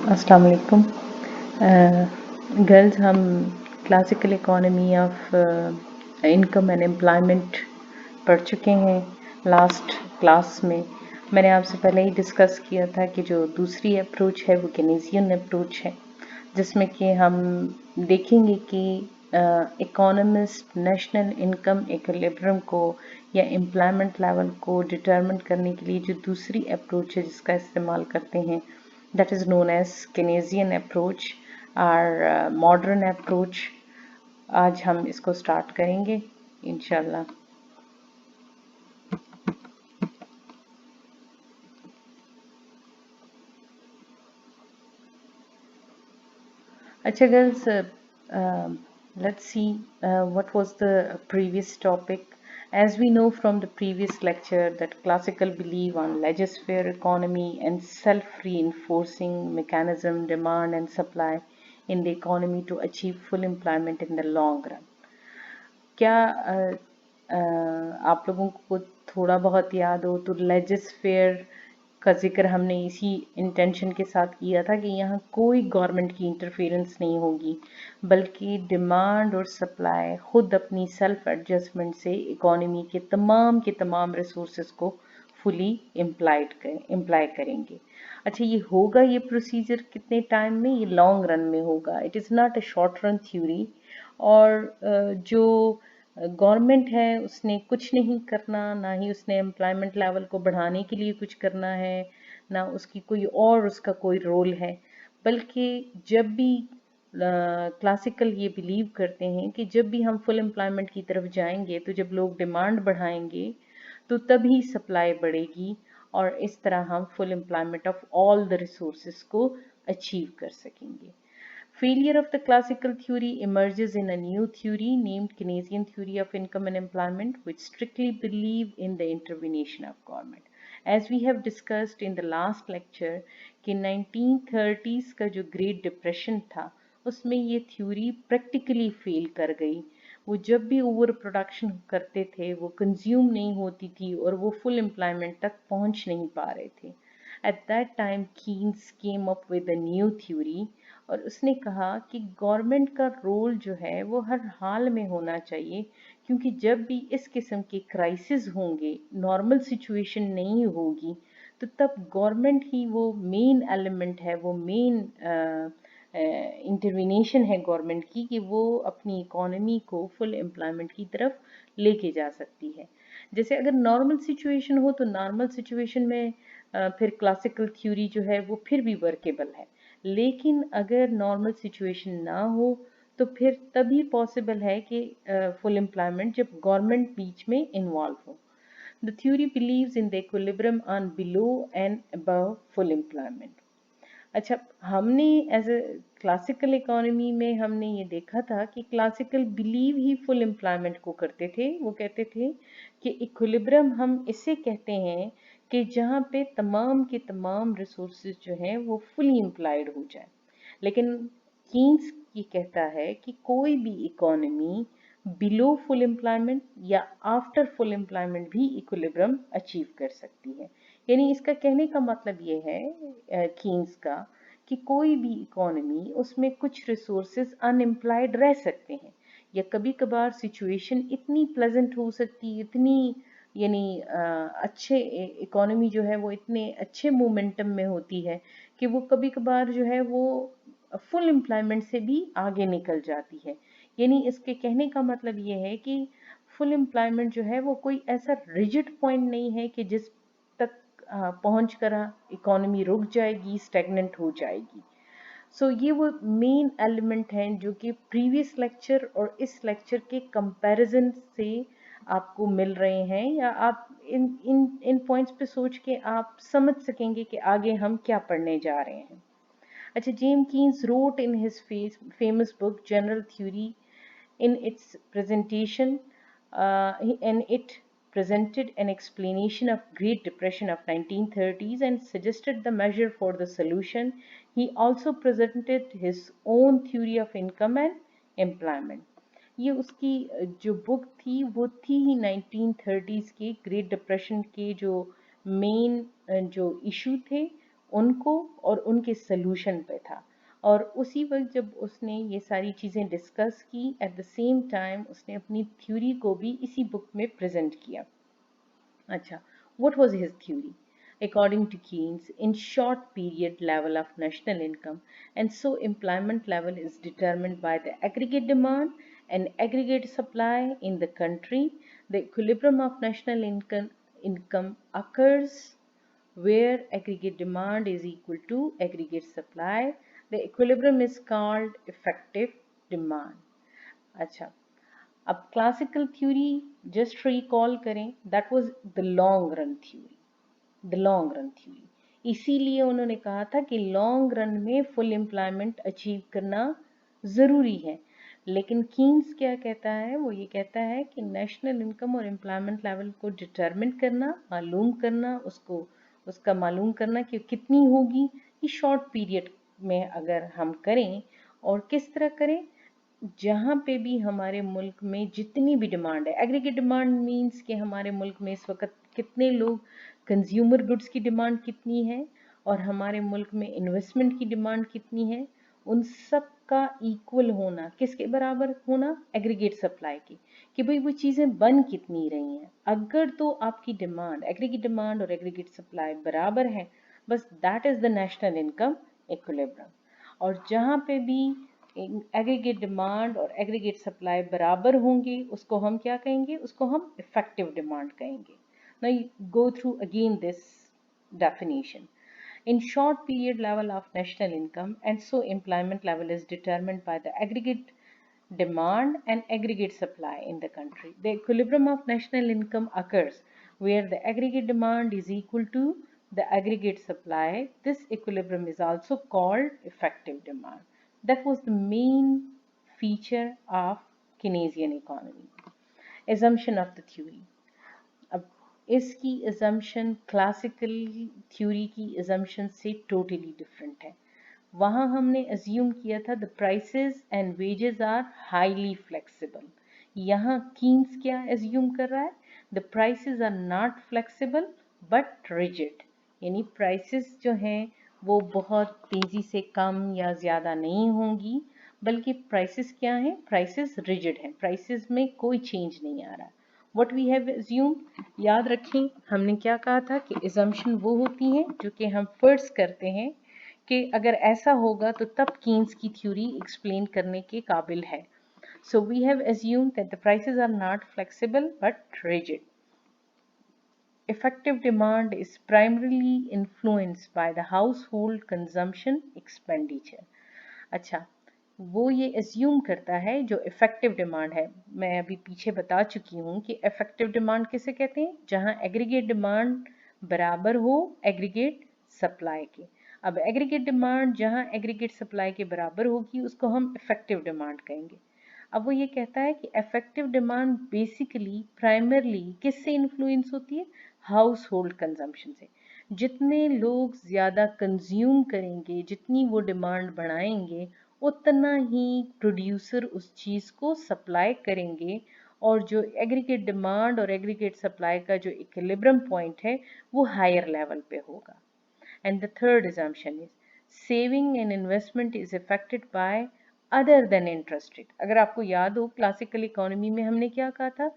अस्सलाम वालेकुम। गर्ल्स, हम classical economy of income and employment पढ़ चुके हैं। लास्ट क्लास में मैंने आपसे पहले ही डिस्कस किया था कि जो दूसरी अप्रोच है वो केनेजियन अप्रोच है, जिसमें कि हम देखेंगे कि इकोनॉमिस्ट नेशनल इनकम इक्विलिब्रियम को या एम्प्लॉयमेंट लेवल को डिटरमिन करने के लिए जो दूसरी अप्रोच है जिसका इस्तेमाल करते हैं, that is known as Keynesian approach और मॉडर्न अप्रोच। आज हम इसको स्टार्ट करेंगे इंशाल्लाह। अच्छा girls, let's see what was the previous topic. As we know from the previous lecture that classical belief on laissez-faire economy and self-reinforcing mechanism, demand and supply in the economy to achieve full employment in the long run. क्या आप लोगों को थोड़ा बहुत याद हो तो लेजिस fair का जिक्र हमने इसी इंटेंशन के साथ किया था कि यहाँ कोई गवर्नमेंट की इंटरफेरेंस नहीं होगी, बल्कि डिमांड और सप्लाई खुद अपनी सेल्फ एडजस्टमेंट से इकोनॉमी के तमाम रिसोर्सेज को फुली इम्प्लाई करेंगे। अच्छा, ये होगा, ये प्रोसीजर कितने टाइम में? ये लॉन्ग रन में होगा। It is not a short run theory. और जो गवर्नमेंट है उसने कुछ नहीं करना, ना ही उसने एम्प्लॉयमेंट लेवल को बढ़ाने के लिए कुछ करना है, ना उसकी कोई और उसका कोई रोल है। बल्कि जब भी क्लासिकल ये बिलीव करते हैं कि जब भी हम फुल एम्प्लॉयमेंट की तरफ जाएंगे तो जब लोग डिमांड बढ़ाएंगे तो तभी सप्लाई बढ़ेगी और इस तरह हम full employment of all the resources को अचीव कर सकेंगे। Failure of the classical theory emerges in a new theory named Keynesian theory of income and employment, which strictly believe in the intervention of government. As we have discussed in the last lecture कि 1930s का जो great depression था उसमें ये theory practically fail कर गई। वो जब भी ओवर प्रोडक्शन करते थे वो कंज्यूम नहीं होती थी और वो फुल एम्प्लॉयमेंट तक पहुंच नहीं पा रहे थे। At that time, Keynes came up with a new theory और उसने कहा कि गवर्नमेंट का रोल जो है वो हर हाल में होना चाहिए, क्योंकि जब भी इस किस्म के क्राइसिस होंगे, नॉर्मल सिचुएशन नहीं होगी, तो तब गवर्नमेंट ही वो मेन एलिमेंट है, वो मेन इंटरवेनेशन है गवर्नमेंट की कि वो अपनी इकोनॉमी को फुल एम्प्लॉयमेंट की तरफ लेके जा सकती है। जैसे अगर नॉर्मल सिचुएशन हो तो नॉर्मल सिचुएशन में फिर क्लासिकल थ्योरी जो है वो फिर भी वर्केबल है, लेकिन अगर नॉर्मल सिचुएशन ना हो तो फिर तभी पॉसिबल है कि फुल एम्प्लॉयमेंट जब गवर्नमेंट बीच में इन्वॉल्व हो। The theory believes in the equilibrium on below and above full employment. अच्छा, हमने एज अ क्लासिकल इकोनॉमी में हमने ये देखा था कि क्लासिकल बिलीव ही फुल एम्प्लॉयमेंट को करते थे। वो कहते थे कि इक्विलिब्रियम हम इसे कहते हैं कि जहाँ पे तमाम के तमाम रिसोर्सेज जो हैं वो फुली एम्प्लॉयड हो जाए। लेकिन कीन्स ये कहता है कि कोई भी इकोनॉमी बिलो फुल एम्प्लॉयमेंट या आफ्टर फुल एम्प्लॉयमेंट भी इक्विलिब्रियम अचीव कर सकती है। यानी इसका कहने का मतलब ये है कीन्स का कि कोई भी इकोनॉमी उसमें कुछ रिसोर्सेज अनएम्प्लॉयड रह सकते हैं, या कभी कभार सिचुएशन इतनी प्लेजेंट हो सकती है, इतनी यानी अच्छे इकोनॉमी जो है वो इतने अच्छे मोमेंटम में होती है कि वो कभी कभार जो है वो फुल एम्प्लॉयमेंट से भी आगे निकल जाती है। यानी इसके कहने का मतलब ये है कि फुल एम्प्लॉयमेंट जो है वो कोई ऐसा रिजिड पॉइंट नहीं है कि जिस तक पहुंच कर इकोनॉमी रुक जाएगी, स्टेगनेंट हो जाएगी। सो ये वो मेन एलिमेंट हैं जो कि प्रीवियस लेक्चर और इस लेक्चर के कंपैरिजन से आपको मिल रहे हैं, या आप इन इन इन पॉइंट्स पे सोच के आप समझ सकेंगे कि आगे हम क्या पढ़ने जा रहे हैं। अच्छा, James Keynes wrote in his famous book General Theory in its presentation, and it presented an explanation of Great Depression of 1930s and suggested the measure for the solution. He also presented his own theory of income and employment. ये उसकी जो book थी वो थी ही 1930s के great depression के जो main जो इशू थे उनको और उनके सलूशन पे था। और उसी वक्त जब उसने ये सारी चीज़ें डिस्कस की, एट द सेम टाइम उसने अपनी थ्योरी को भी इसी बुक में प्रेजेंट किया। अच्छा, what was his theory? According to Keynes, in short period level of national income, and so employment level is determined by the aggregate demand and aggregate supply in the country. The equilibrium of national income occurs where aggregate demand is equal to aggregate supply. The equilibrium is called effective demand. अच्छा, अब classical theory just recall करें, that was the long run theory, the long run theory. इसीलिए उन्होंने कहा था कि long run में full employment achieve करना ज़रूरी है। लेकिन कीन्स क्या कहता है, वो ये कहता है कि नेशनल इनकम और एम्प्लॉयमेंट लेवल को डिटरमिन करना, मालूम करना, उसका मालूम करना कि कितनी होगी, ये शॉर्ट पीरियड में अगर हम करें, और किस तरह करें, जहाँ पे भी हमारे मुल्क में जितनी भी डिमांड है, एग्रीगेट डिमांड मीन्स कि हमारे मुल्क में इस वक्त कितने लोग, कंज्यूमर गुड्स की डिमांड कितनी है और हमारे मुल्क में इन्वेस्टमेंट की डिमांड कितनी है, उन सब का इक्वल होना, किसके बराबर होना, एग्रीगेट सप्लाई की, कि भाई वो चीज़ें बन कितनी रही हैं। अगर तो आपकी डिमांड, एग्रीगेट डिमांड और एग्रीगेट सप्लाई बराबर है, बस that is the national income equilibrium. और जहाँ पे भी एग्रीगेट डिमांड और एग्रीगेट सप्लाई बराबर होंगे, उसको हम क्या कहेंगे, उसको हम इफेक्टिव डिमांड कहेंगे। Now go through again this definition. In short period level of national income, and so employment level is determined by the aggregate demand and aggregate supply in the country. The equilibrium of national income occurs where the aggregate demand is equal to the aggregate supply. This equilibrium is also called effective demand. That was the main feature of Keynesian economy. Assumption of the theory. अब इसकी assumption classical theory की assumption से totally different है। वहाँ हमने assume किया था the prices and wages are highly flexible। यहाँ कीन्स क्या assume कर रहा है, the prices are not flexible but rigid, यानी prices जो हैं वो बहुत तेज़ी से कम या ज़्यादा नहीं होंगी, बल्कि prices क्या हैं, prices rigid हैं, prices में कोई change नहीं आ रहा। What we have assumed, याद रखें हमने क्या कहा था कि assumption वो होती हैं जो कि हम फर्स्ट करते हैं कि अगर ऐसा होगा तो तब कीन्स की थ्योरी एक्सप्लेन करने के काबिल है। So we have assumed that the prices are not flexible but rigid. Effective demand is primarily influenced by the household consumption expenditure. अच्छा, वो ये एज्यूम करता है जो इफेक्टिव डिमांड है, मैं अभी पीछे बता चुकी हूँ कि इफेक्टिव डिमांड किसे कहते हैं, जहाँ एग्रीगेट डिमांड बराबर हो एग्रीगेट सप्लाई के। अब एग्रीगेट डिमांड जहाँ एग्रीगेट सप्लाई के बराबर होगी उसको हम इफेक्टिव डिमांड कहेंगे। अब वो ये कहता है कि इफेक्टिव डिमांड बेसिकली प्राइमरली किससे इन्फ्लुएंस होती है, हाउस होल्ड कंजम्पशन से। जितने लोग ज़्यादा कंज्यूम करेंगे, जितनी वो डिमांड बढ़ाएंगे, उतना ही प्रोड्यूसर उस चीज़ को सप्लाई करेंगे, और जो एग्रीगेट डिमांड और एग्रीगेट सप्लाई का जो इक्विलिब्रियम पॉइंट है वो हायर लेवल पे होगा। And the third assumption is saving and investment is affected by other than interest rate. अगर आपको याद हो क्लासिकल इकोनॉमी में हमने क्या कहा था,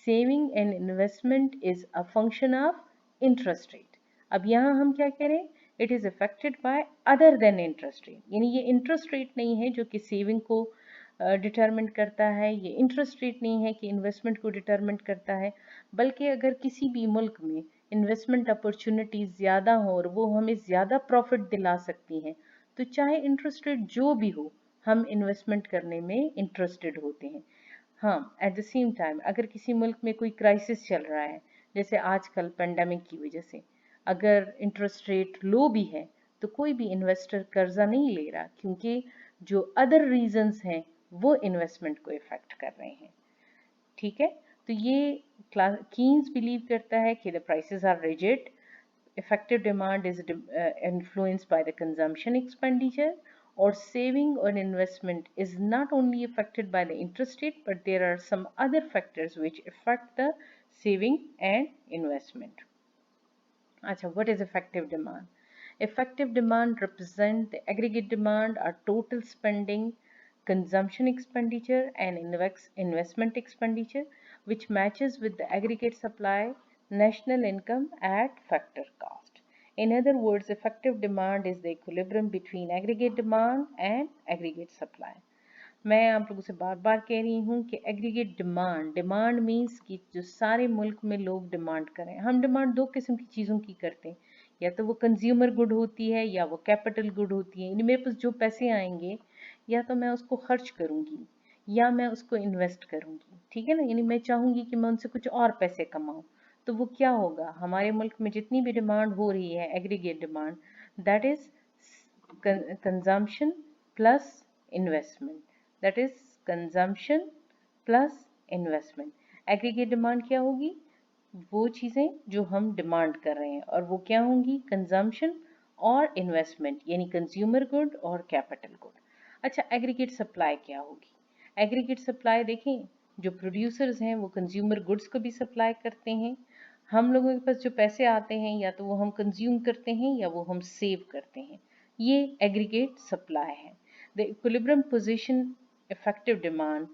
saving and investment is a function of interest rate. अब यहाँ हम क्या कह रहे हैं, it is affected by other than interest rate, यानी ये इंटरेस्ट रेट नहीं है जो कि सेविंग को डिटरमिन करता है, ये इंटरेस्ट रेट नहीं है कि इन्वेस्टमेंट को डिटरमिन करता है, बल्कि अगर किसी भी मुल्क में इन्वेस्टमेंट अपॉर्चुनिटीज ज़्यादा हो और वो हमें ज़्यादा प्रॉफिट दिला सकती हैं, तो चाहे इंटरेस्ट रेट जो भी हो, हम इन्वेस्टमेंट करने में इंटरेस्टेड होते हैं। हाँ, एट द सेम टाइम अगर किसी मुल्क में कोई क्राइसिस चल रहा है, जैसे आजकल पेंडेमिक की वजह से, अगर इंटरेस्ट रेट लो भी है तो कोई भी इन्वेस्टर कर्जा नहीं ले रहा, क्योंकि जो अदर रीजंस हैं वो इन्वेस्टमेंट को इफेक्ट कर रहे हैं। ठीक है, तो ये कीन्स बिलीव करता है कि the prices are rigid, effective demand is influenced by the consumption expenditure, or saving or investment is not only affected by the interest rate, but there are some other factors which affect the saving and investment. अच्छा, what is effective demand? Effective demand represent the aggregate demand or total spending, consumption expenditure and investment expenditure which matches with the aggregate supply national income at factor cost. In other words, effective demand is the equilibrium between aggregate demand and aggregate supply. मैं आप लोगों से बार बार कह रही हूँ कि aggregate demand means कि जो सारे मुल्क में लोग डिमांड करें. हम डिमांड दो किस्म की चीज़ों की करते हैं, या तो वो कंज्यूमर गुड होती है या वो कैपिटल गुड होती है. यानी मेरे पास जो पैसे आएंगे या तो मैं उसको खर्च करूँगी या मैं उसको इन्वेस्ट करूँगी. ठीक है ना. यानी मैं चाहूँगी कि मैं उनसे कुछ और पैसे कमाऊँ. तो वो क्या होगा, हमारे मुल्क में जितनी भी डिमांड हो रही है aggregate demand, that is consumption plus investment. that is consumption plus investment. Aggregate demand क्या होगी, वो चीज़ें जो हम डिमांड कर रहे हैं, और वो क्या होंगी, कंजम्पशन और इन्वेस्टमेंट, यानी कंज्यूमर गुड और कैपिटल गुड. अच्छा, एग्रीगेट सप्लाई क्या होगी. एग्रीगेट सप्लाई देखें, जो प्रोड्यूसर्स हैं वो कंज्यूमर गुड्स को भी सप्लाई करते हैं. हम लोगों के पास जो पैसे आते हैं या तो वो हम कंज्यूम करते हैं या वो हम सेव करते हैं. ये एग्रीगेट सप्लाई है. The equilibrium position, effective demand.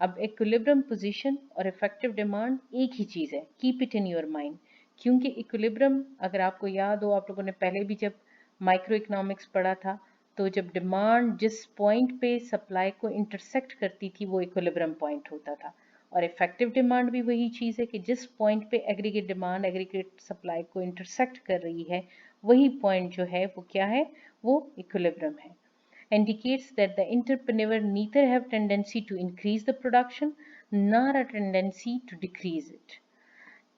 अब इक्विलिब्रियम पोजीशन और इफेक्टिव डिमांड एक ही चीज़ है. Keep it in your mind. क्योंकि इक्विलिब्रियम, अगर आपको याद हो, आप लोगों ने पहले भी जब माइक्रो इकोनॉमिक्स पढ़ा था, तो जब डिमांड जिस पॉइंट पे सप्लाई को इंटरसेक्ट करती थी वो इक्विलिब्रियम पॉइंट होता था. और इफेक्टिव डिमांड भी वही चीज़ है कि जिस पॉइंट पे एग्रीगेट डिमांड एग्रीगेट सप्लाई को इंटरसेक्ट कर रही है, वही पॉइंट जो है वो क्या है, वो इक्विलिब्रियम है. Indicates that the entrepreneur neither have tendency to increase the production nor a tendency to decrease it.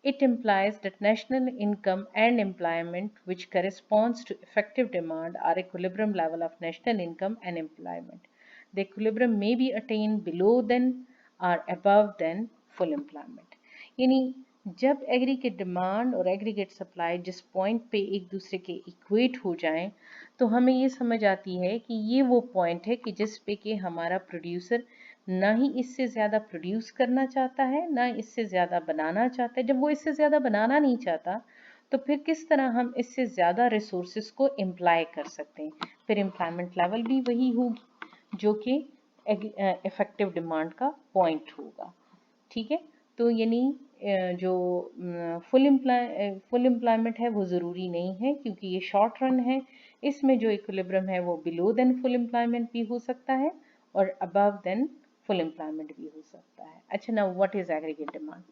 It implies that national income and employment, which corresponds to effective demand, are equilibrium level of national income and employment. The equilibrium may be attained below than or above than full employment. यानी जब aggregate demand और aggregate supply जिस point पे एक दूसरे के equate हो जाएं, तो हमें ये समझ आती है कि ये वो पॉइंट है कि जिस पे कि हमारा प्रोड्यूसर ना ही इससे ज़्यादा प्रोड्यूस करना चाहता है, ना इससे ज़्यादा बनाना चाहता है. जब वो इससे ज़्यादा बनाना नहीं चाहता, तो फिर किस तरह हम इससे ज़्यादा रिसोर्सेज को इम्प्लाई कर सकते हैं. फिर एम्प्लॉयमेंट लेवल भी वही होगी जो कि इफेक्टिव डिमांड का पॉइंट होगा. ठीक है. तो यानी जो फुल एम्प्लॉयमेंट है वो ज़रूरी नहीं है, क्योंकि ये शॉर्ट रन है. इसमें जो इक्विलिब्रियम है वो बिलो देन फुल एम्प्लॉयमेंट भी हो सकता है और अबव देन फुल एम्प्लॉयमेंट भी हो सकता है. अच्छा, now what is aggregate demand.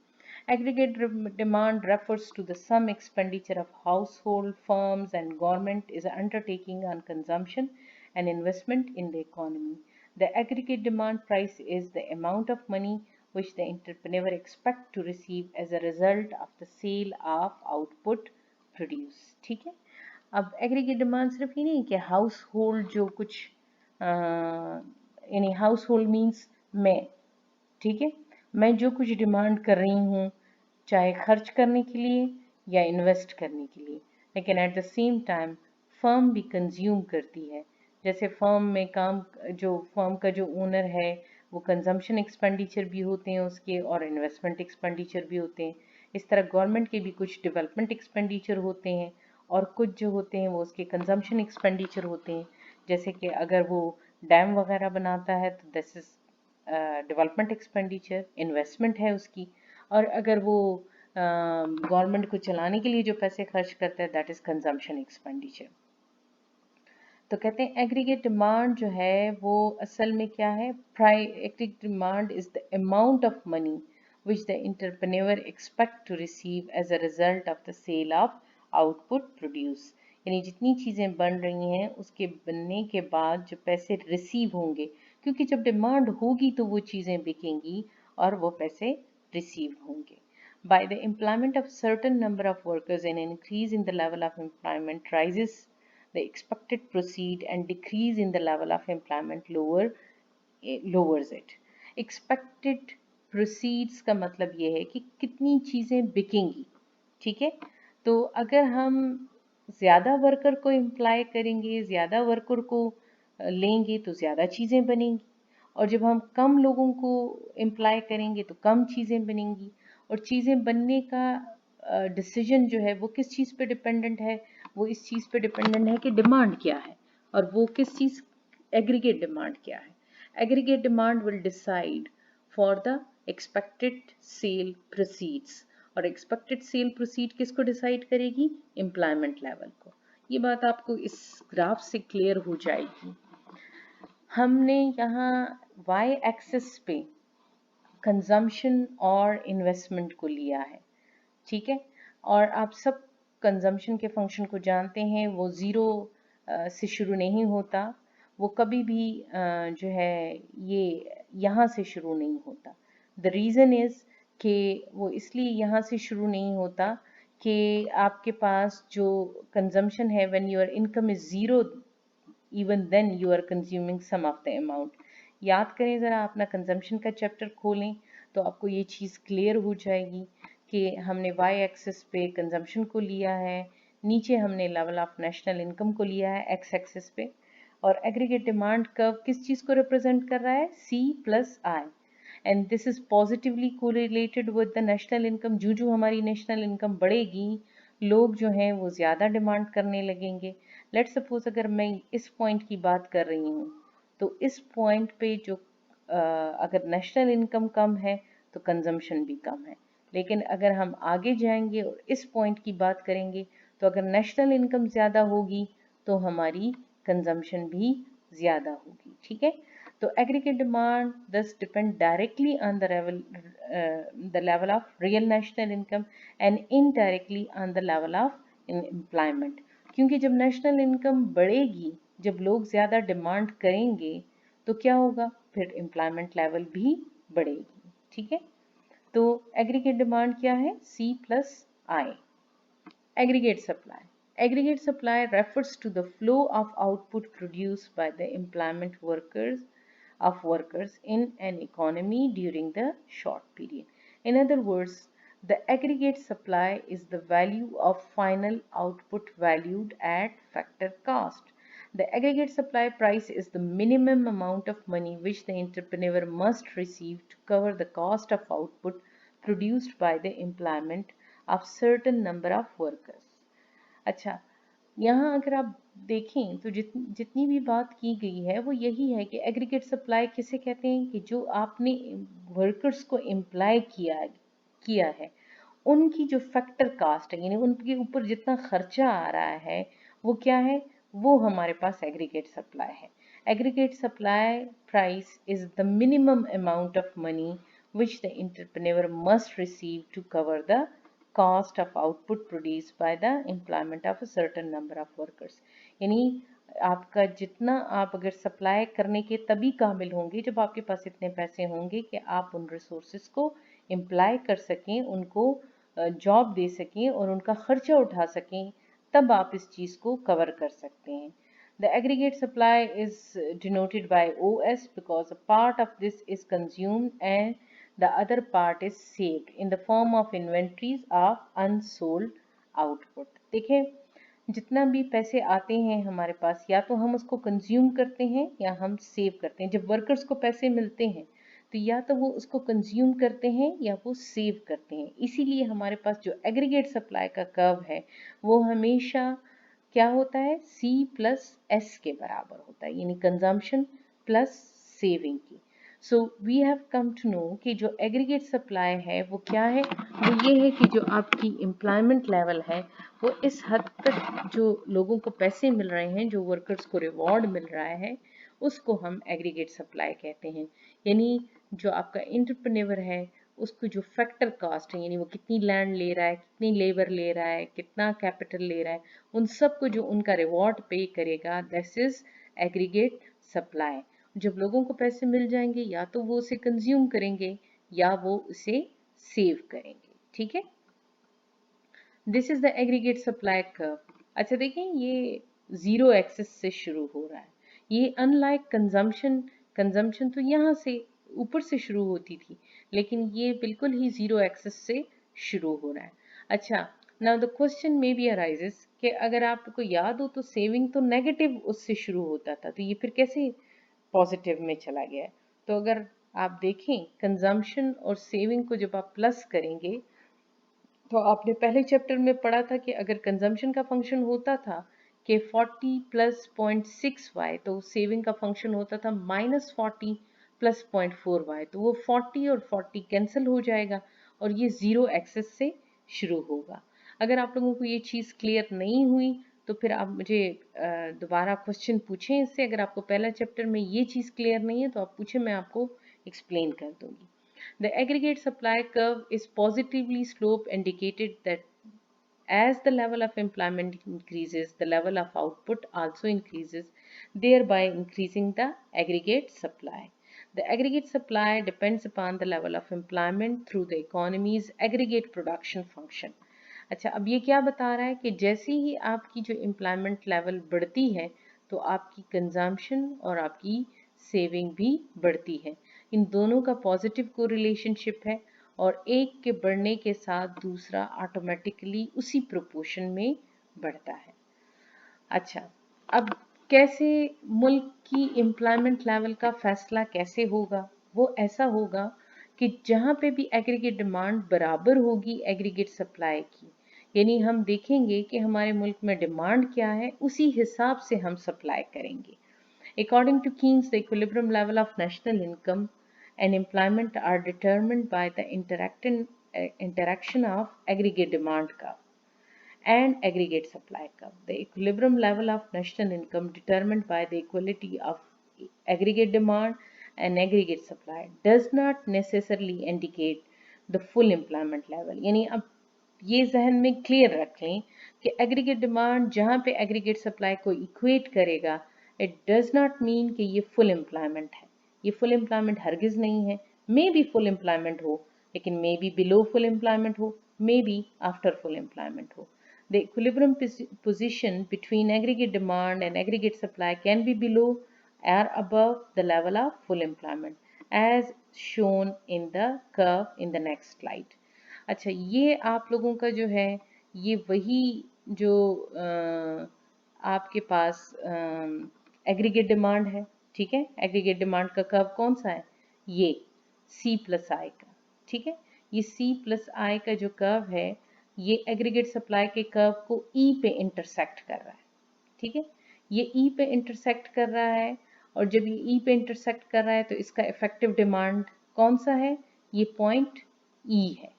Aggregate demand refers to the sum expenditure of household, firms, and government is undertaking on consumption and investment in the economy. The aggregate demand price is the amount of money which the entrepreneur expect to receive as a result of the sale of output produce. ठीक है. अब aggregate demand सिर्फ ये नहीं कि house hold जो कुछ यानी हाउस होल्ड मीन्स मैं, ठीक है, मैं जो कुछ डिमांड कर रही हूँ, चाहे खर्च करने के लिए या इन्वेस्ट करने के लिए, लेकिन at the same time firm भी कंज्यूम करती है. जैसे फर्म में काम, जो फर्म का जो ओनर है वो कंजम्पशन एक्सपेंडिचर भी होते हैं उसके और इन्वेस्टमेंट एक्सपेंडिचर भी होते हैं. इस तरह गवर्नमेंट के भी कुछ डेवलपमेंट एक्सपेंडिचर होते हैं और कुछ जो होते हैं वो उसके कंजम्पशन एक्सपेंडिचर होते हैं. जैसे कि अगर वो डैम वगैरह बनाता है तो this is development expenditure, investment है उसकी. और अगर वो गवर्नमेंट को चलाने के लिए जो पैसे खर्च करता है दैट इज कंजम्पशन एक्सपेंडिचर. तो कहते हैं एग्रीगेट डिमांड जो है वो असल में क्या है, aggregate demand is the amount of money which the entrepreneur expect to receive as a result of the sale of output produce. यानी जितनी चीज़ें बन रही हैं उसके बनने के बाद जो पैसे रिसीव होंगे, क्योंकि जब डिमांड होगी तो वो चीज़ें बिकेंगी और वो पैसे रिसीव होंगे. By the employment of certain number of workers, an increase in the level of employment rises the expected proceed and decrease in the level of employment lowers it. Expected proceeds का मतलब ये है कि कितनी चीज़ें बिकेंगी. ठीक है. तो अगर हम ज़्यादा वर्कर को एम्प्लॉय करेंगे, ज़्यादा वर्कर को लेंगे तो ज़्यादा चीज़ें बनेंगी, और जब हम कम लोगों को एम्प्लॉय करेंगे तो कम चीज़ें बनेंगी. और चीज़ें बनने का डिसीजन जो है वो किस चीज़ पे डिपेंडेंट है, वो इस चीज़ पे डिपेंडेंट है कि डिमांड क्या है, और वो किस चीज़, एग्रीगेट डिमांड क्या है। Aggregate demand will decide for the expected sale proceeds, और एक्सपेक्टेड सेल प्रोसीड किसको डिसाइड करेगी, एम्प्लॉयमेंट लेवल को। ये बात आपको इस ग्राफ से क्लियर हो जाएगी। हमने यहाँ वाई एक्सिस पे कंजम्पशन और इन्वेस्टमेंट को लिया है, ठीक है। और आप सब कंजम्पशन के फंक्शन को जानते हैं, वो ज़ीरो से शुरू नहीं होता, वो कभी भी जो है ये यहाँ से शुरू नहीं होता। द रीज़न इज़ कि वो इसलिए यहाँ से शुरू नहीं होता कि आपके पास जो कंजम्पशन है, when your income is zero, even then you are consuming some of the amount. याद करें ज़रा, अपना कंजम्पशन का चैप्टर खोलें तो आपको ये चीज़ क्लियर हो जाएगी कि हमने वाई एक्सिस पे कंजम्पशन को लिया है, नीचे हमने लेवल ऑफ नेशनल इनकम को लिया है एक्स एक्सिस पे, और एग्रीगेट डिमांड कर्व किस चीज़ को रिप्रेजेंट कर रहा है, C plus I, and this is positively correlated with the national income. जो जो हमारी नेशनल इनकम बढ़ेगी, लोग जो हैं वो ज़्यादा डिमांड करने लगेंगे। लेट सपोज अगर मैं इस पॉइंट की बात कर रही हूँ, तो इस पॉइंट पे जो अगर नेशनल इनकम कम है तो कंजम्पशन भी कम है। लेकिन अगर हम आगे जाएंगे और इस पॉइंट की बात करेंगे, तो अगर नेशनल इनकम ज़्यादा होगी तो हमारी कंजम्पशन भी ज़्यादा होगी, ठीक है। तो aggregate demand thus depend directly on the level of real national income and indirectly on the level of employment। क्योंकि जब नेशनल इनकम बढ़ेगी, जब लोग ज़्यादा डिमांड करेंगे, तो क्या होगा, फिर एम्प्लॉयमेंट लेवल भी बढ़ेगी, ठीक है। तो एग्रीगेट डिमांड क्या है, C plus I। Aggregate supply. Aggregate supply refers to the flow of output produced by the employment workers in an economy during the short period. In other words, the aggregate supply is the value of final output valued at factor cost. The aggregate supply price is the minimum amount of money which the entrepreneur must receive to cover the cost of output produced by the employment of certain number of workers। अच्छा, यहाँ अगर आप देखें तो जितनी भी बात की गई है वो यही है कि एग्रीगेट सप्लाई किसे कहते हैं, कि जो आपने वर्कर्स को एम्प्लॉय किया है, उनकी जो फैक्टर कास्ट है, यानी उनके ऊपर जितना खर्चा आ रहा है, वो क्या है, वो हमारे पास एग्रीगेट सप्लाई है। Aggregate supply price is the minimum amount of money which the entrepreneur must receive to cover the cost of output produced by the employment of a certain number of workers। यानी आपका जितना आप अगर supply करने के तभी काबिल होंगे जब आपके पास इतने पैसे होंगे कि आप उन रिसोर्सेज को एम्प्लॉय कर सकें, उनको जॉब दे सकें और उनका खर्चा उठा सकें, तब आप इस चीज़ को कवर कर सकते हैं। The aggregate supply is denoted by OS because a part of this is consumed and the other part is saved in the form of inventories of unsold output। देखें, जितना भी पैसे आते हैं हमारे पास, या तो हम उसको कंज्यूम करते हैं या हम सेव करते हैं। जब वर्कर्स को पैसे मिलते हैं तो या तो वो उसको कंज्यूम करते हैं या वो सेव करते हैं। इसीलिए हमारे पास जो एग्रीगेट सप्लाई का कर्व है वो हमेशा क्या होता है, C प्लस S के बराबर होता है, यानी कंजम्पशन प्लस सेविंग की। So we have come to know कि जो एग्रीगेट सप्लाई है वो क्या है, वो ये है कि जो आपकी एम्प्लॉयमेंट लेवल है वो इस हद तक जो लोगों को पैसे मिल रहे हैं, जो वर्कर्स को रिवॉर्ड मिल रहा है, उसको हम एग्रीगेट सप्लाई कहते हैं। यानी जो आपका एंटरप्रेन्योर है, उसको जो फैक्टर कास्ट है, यानी वो कितनी लैंड ले रहा है, कितनी लेबर ले रहा है, कितना कैपिटल ले रहा है, उन सबको जो उनका रिवॉर्ड पे करेगा, दिस इज एग्रीगेट सप्लाई। जब लोगों को पैसे मिल जाएंगे, या तो वो उसे कंज्यूम करेंगे या वो उसे सेव करेंगे, ठीक है। This is the aggregate supply curve. अच्छा देखें, ये जीरो एक्सिस से शुरू हो रहा है। ये अनलाइक कंजम्पशन, कंजम्पशन तो यहाँ से ऊपर से शुरू होती थी, लेकिन ये बिल्कुल ही जीरो एक्सिस से शुरू हो रहा है। अच्छा, now the question may be arises कि अगर आपको याद हो तो सेविंग तो नेगेटिव उससे शुरू होता था, तो ये फिर कैसे पॉजिटिव में चला गया है। तो अगर आप देखें, कंजम्पशन और सेविंग को जब आप प्लस करेंगे तो आपने पहले चैप्टर में पढ़ा था कि अगर कंजम्पशन का फंक्शन होता था कि 40 प्लस 0.6y, तो सेविंग का फंक्शन होता था -40 प्लस 0.4y, तो वो 40 और 40 कैंसिल हो जाएगा और ये जीरो एक्सेस से शुरू होगा। अगर आप लोगों को ये चीज़ क्लियर नहीं हुई तो फिर आप मुझे दोबारा क्वेश्चन पूछें इससे। अगर आपको पहला चैप्टर में ये चीज़ क्लियर नहीं है तो आप पूछें, मैं आपको एक्सप्लेन कर दूंगी। The aggregate supply curve is positively slope indicated that as the level of employment increases, the level of output also increases, thereby increasing the aggregate supply. The aggregate supply depends upon the level of employment through the economy's aggregate production function. अच्छा, अब ये क्या बता रहा है कि जैसे ही आपकी जो एम्प्लॉयमेंट लेवल बढ़ती है तो आपकी कंजम्पशन और आपकी सेविंग भी बढ़ती है। इन दोनों का पॉजिटिव को रिलेशनशिप है और एक के बढ़ने के साथ दूसरा ऑटोमेटिकली उसी प्रोपोर्शन में बढ़ता है। अच्छा, अब कैसे मुल्क की एम्प्लॉयमेंट लेवल का फैसला कैसे होगा? वो ऐसा होगा कि जहाँ पे भी एग्रीगेट डिमांड बराबर होगी एग्रीगेट सप्लाई की, यानी हम देखेंगे कि हमारे मुल्क में डिमांड क्या है, उसी हिसाब से हम सप्लाई करेंगे। According to Keynes, the equilibrium level of national income and employment are determined by the interaction of aggregate demand curve and aggregate supply curve. The equilibrium level of national income determined by the equality of aggregate demand and aggregate supply does not necessarily indicate the full employment level. यानी अब ये जहन में clear रख लें कि aggregate demand जहाँ पे एग्रीगेट सप्लाई को इक्वेट करेगा, इट डज नॉट मीन कि ये फुल एम्प्लॉयमेंट है। ये फुल एम्प्लॉयमेंट हरगिज नहीं है। मे बी फुल एम्प्लॉयमेंट हो, लेकिन may be below full employment हो, may be after full employment हो। The equilibrium position between aggregate demand and aggregate supply can be below or above the level of full employment, as shown in the curve in the next slide. अच्छा, ये आप लोगों का जो है ये वही जो आपके पास एग्रीगेट डिमांड है, ठीक है। एग्रीगेट डिमांड का कर्व कौन सा है? ये C प्लस आई का, ठीक है। ये C प्लस आई का जो कर्व है ये एग्रीगेट सप्लाई के कर्व को E पे इंटरसेक्ट कर रहा है, ठीक है। ये E पे इंटरसेक्ट कर रहा है और जब ये E पे इंटरसेक्ट कर रहा है तो इसका इफेक्टिव डिमांड कौन सा है? ये पॉइंट E है।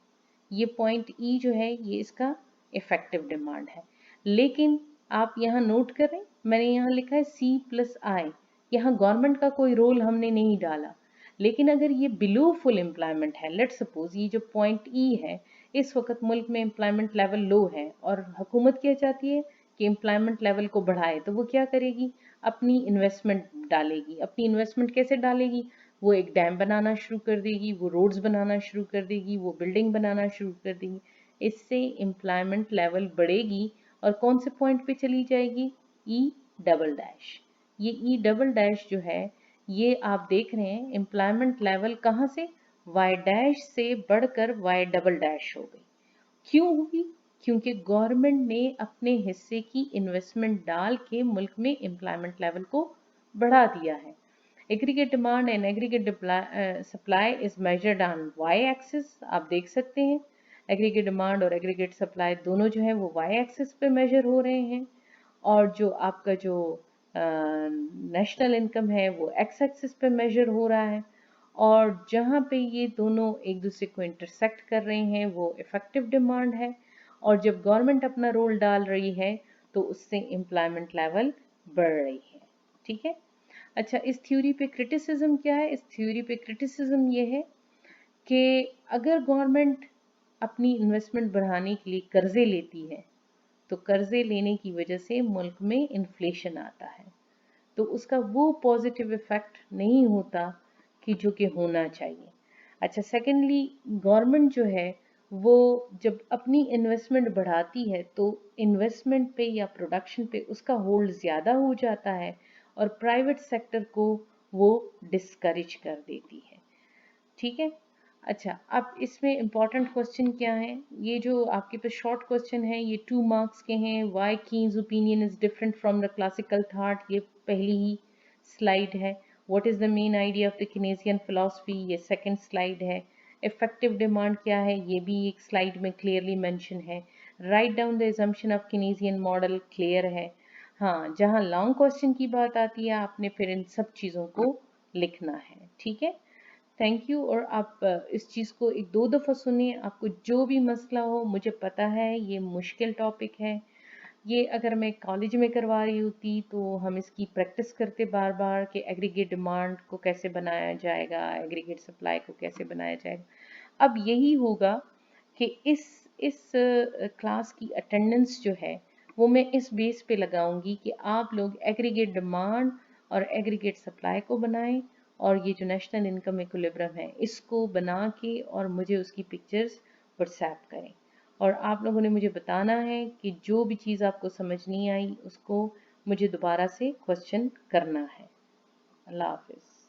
ये पॉइंट E जो है ये इसका इफेक्टिव डिमांड है। लेकिन आप यहाँ नोट करें, मैंने यहाँ लिखा है C प्लस आई। यहाँ गवर्नमेंट का कोई रोल हमने नहीं डाला। लेकिन अगर ये बिलो फुल एम्प्लॉयमेंट है, लेट्स सपोज ये जो पॉइंट E है, इस वक्त मुल्क में एम्प्लॉयमेंट लेवल लो है और हुकूमत क्या चाहती है कि एम्प्लॉयमेंट लेवल को बढ़ाए, तो वो क्या करेगी? अपनी इन्वेस्टमेंट डालेगी। अपनी इन्वेस्टमेंट कैसे डालेगी? वो एक डैम बनाना शुरू कर देगी, वो रोड्स बनाना शुरू कर देगी, वो बिल्डिंग बनाना शुरू कर देगी। इससे एम्प्लॉयमेंट लेवल बढ़ेगी और कौन से पॉइंट पे चली जाएगी? E double dash. ये ई डबल डैश जो है ये आप देख रहे हैं एम्प्लॉयमेंट लेवल कहाँ से वाई डैश से बढ़कर वाई डबल डैश हो गई। क्यों हुई? क्योंकि गवर्नमेंट ने अपने हिस्से की इन्वेस्टमेंट डाल के मुल्क में एम्प्लॉयमेंट लेवल को बढ़ा दिया है। Aggregate demand and aggregate supply is measured on Y axis. आप देख सकते हैं एग्रीगेट डिमांड और एग्रीगेट सप्लाई दोनों जो है वो वाई एक्सिस पे मेजर हो रहे हैं और जो आपका जो नेशनल इनकम है वो एक्स एक्सिस पे मेजर हो रहा है। और जहाँ पे ये दोनों एक दूसरे को इंटरसेक्ट कर रहे हैं वो इफेक्टिव डिमांड है और जब गवर्नमेंट अपना रोल डाल रही है तो उससे एम्प्लॉयमेंट लेवल बढ़ रही है, ठीक है। अच्छा, इस थ्योरी पे क्रिटिसिज्म क्या है? इस थ्योरी पे क्रिटिसिज्म ये है कि अगर गवर्नमेंट अपनी इन्वेस्टमेंट बढ़ाने के लिए कर्जे लेती है तो कर्जे लेने की वजह से मुल्क में इन्फ्लेशन आता है, तो उसका वो पॉजिटिव इफेक्ट नहीं होता कि जो कि होना चाहिए। अच्छा, सेकेंडली गवर्नमेंट जो है वो जब अपनी इन्वेस्टमेंट बढ़ाती है तो इन्वेस्टमेंट पे या प्रोडक्शन पे उसका होल्ड ज़्यादा हो जाता है और प्राइवेट सेक्टर को वो डिस्करेज कर देती है, ठीक है। अच्छा, अब इसमें इम्पॉर्टेंट क्वेश्चन क्या है? ये जो आपके पास शॉर्ट क्वेश्चन है ये 2 मार्क्स के हैं। Why Keynes opinion is different from the classical thought, ये पहली ही स्लाइड है। What is the main idea of the Keynesian philosophy, ये सेकंड स्लाइड है। इफेक्टिव डिमांड क्या है ये भी एक स्लाइड में क्लियरली मेंशन है। Right down the assumption of Keynesian model clear है। हाँ, जहाँ लॉन्ग क्वेश्चन की बात आती है आपने फिर इन सब चीज़ों को लिखना है। ठीक है, थैंक यू। और आप इस चीज़ को एक दो दफ़ा सुनिए, आपको जो भी मसला हो, मुझे पता है ये मुश्किल टॉपिक है, ये अगर मैं कॉलेज में करवा रही होती तो हम इसकी प्रैक्टिस करते बार बार कि एग्रीगेट डिमांड को कैसे बनाया जाएगा, एग्रीगेट सप्लाई को कैसे बनाया जाएगा। अब यही होगा कि इस क्लास की अटेंडेंस जो है वो मैं इस बेस पे लगाऊंगी कि आप लोग एग्रीगेट डिमांड और एग्रीगेट सप्लाई को बनाएं, और ये जो नेशनल इनकम इक्विलिब्रियम है इसको बना के और मुझे उसकी पिक्चर्स व्हाट्सएप करें। और आप लोगों ने मुझे बताना है कि जो भी चीज़ आपको समझ नहीं आई उसको मुझे दोबारा से क्वेश्चन करना है। अल्लाह हाफिज़।